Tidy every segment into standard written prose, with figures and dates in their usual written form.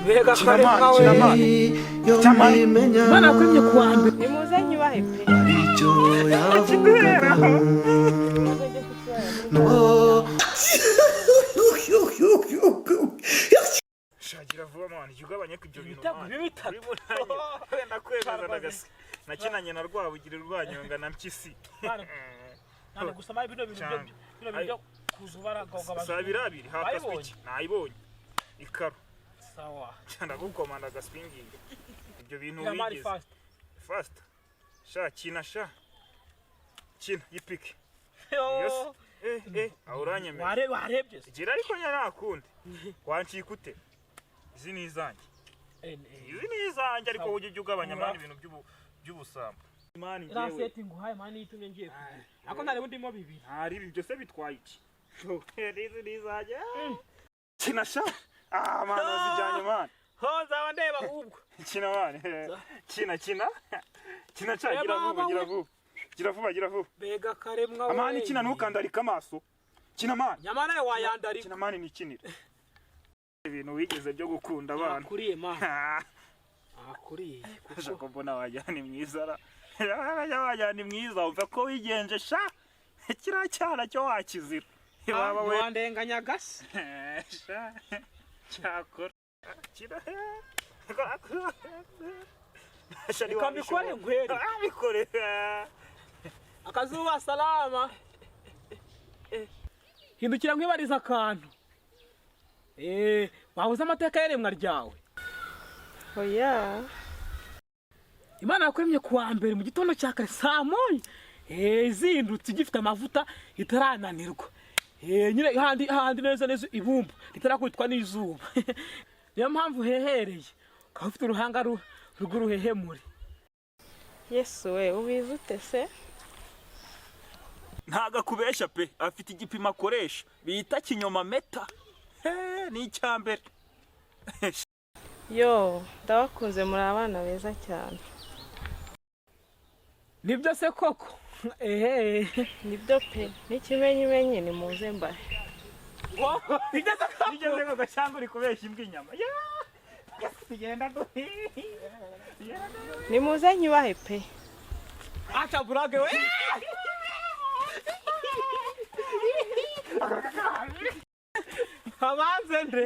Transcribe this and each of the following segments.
Bega kare mwawe mana kwimye kuwambe nimuzanye bahepe aricho yavuga no shagira vuba mwana yugabanye ku ibyo bintu wenda kwemeza nagasi nakinanye na Rwabugiri rwanyonga na Mpyisi nane gusama bino bintu kuzubara gogaba sabirabiri haka switch nayibonye ikaro sawa cyanda gukomanda gaspingi ibyo bintu bigize fast sha kina yipike yes auranye me warebye gira ariko nyarakundi wancikute izi ni izanjye ariko ujye ugabanya mani ibintu by'ubusamba mani njewe rasetting uhaye mani yitumye ngiye ako ntare ndimo bibiri ari ibi byose bitwaye iki izi ni izanjye kina mano zijyanye mani ho nzaba ndeba ubwo kina mani kina gira vuba bega kare mwawe amani kina ntukandarika amaso kina mani nyamana wayandarika kina mani nikinira ibintu wigeze byo gukunda abana akuriye mani akuriye kuko mbona wajyana mwiza wajyana mwiza umva ko wigenje kiracyana cyo wakizira baba we wandenganya gasi cyakora kira ikambikore ngwere abikore akazuba salama hindukira mwibariza akantu babuze amateka yeremwa ryawe oya Imana yakwemye kuwa mbere mu gitondo cya kare saa moya zindutse gifite amavuta itarananirwa nyine handi neza ibumba ritarakubitwa n'izuba niyo mpamvu hehereye ukaba ufite uruhanga rw'uruhehemure Yesu we ubizi ute se ntaga kubesha pe afite igipimo akoresha bita kinyoma meta ni icyambere yo ndabakunze muri abana beza cyane nibyo se koko nibyo pe n'ikimenyimenyi ni muze mbahe nigeze ko gashanga uri kubesha imbwa inyama tugenda ni muze nyubahe pe acha burage we abanze nde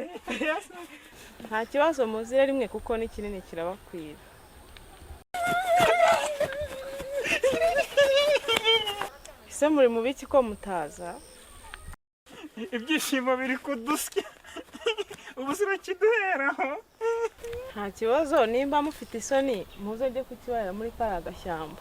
nta kibazo muzire rimwe kuko ni kinini kirabakwira se muri mu biki ko mutaza ibyishimo biri kudusya ubusira kiduheraho nta kibazo nimba mufite isoni muze njye kukibarira muri kara gashyamba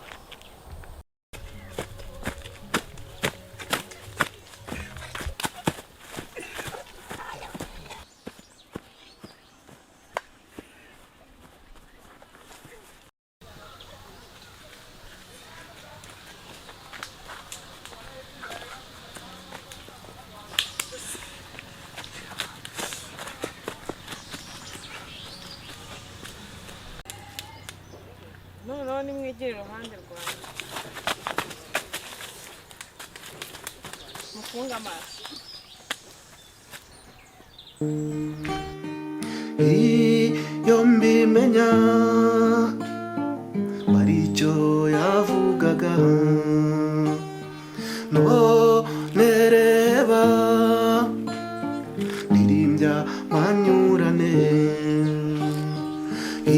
noneho nimwigire iruhande rwanjye mufunge amaso iyo mbimenya aricho yavugaga no nereba nirimbya manyurane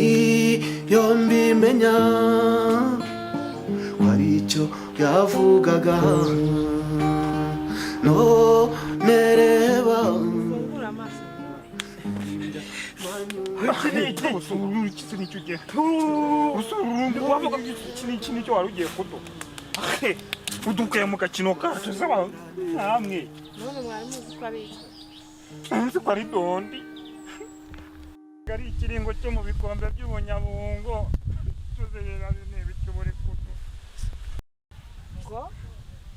iyo mbimenya aricho yavugaga no nereba fungura amaso nicyo wari ugiye kudo udukuye mu gakino kacu saba namwe none mwari muzi ko ari iki nzi ko ari dondi ari ikiringo cyo mu bikombe by'ubunyabungo tuzerera n'ibiki buri kudo ngo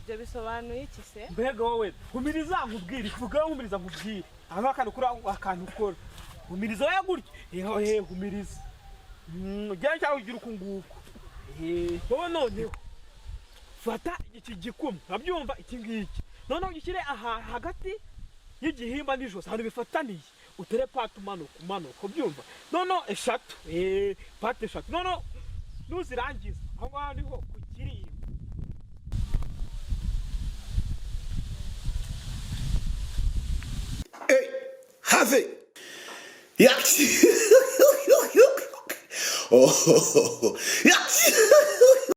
ibyo bisobanuye iki se mbega wowe humiriza nkubwire vuga humiriza nkubwire amakana kuri akantu ukora humiriza ya gutya humiriza ujya cyangwa ugira ukunguko wowe noneho fata iki gikumwe abyumva iki ngiki noneho ugikire aha hagati y'igihimba n'ijosi ahantu bifataniye utere pate umanuka ubyumva noneho eshatu pate eshatu noneho nuzirangiza aho ngaho niho ku kirimba Have it. Yeah. Oh, yeah.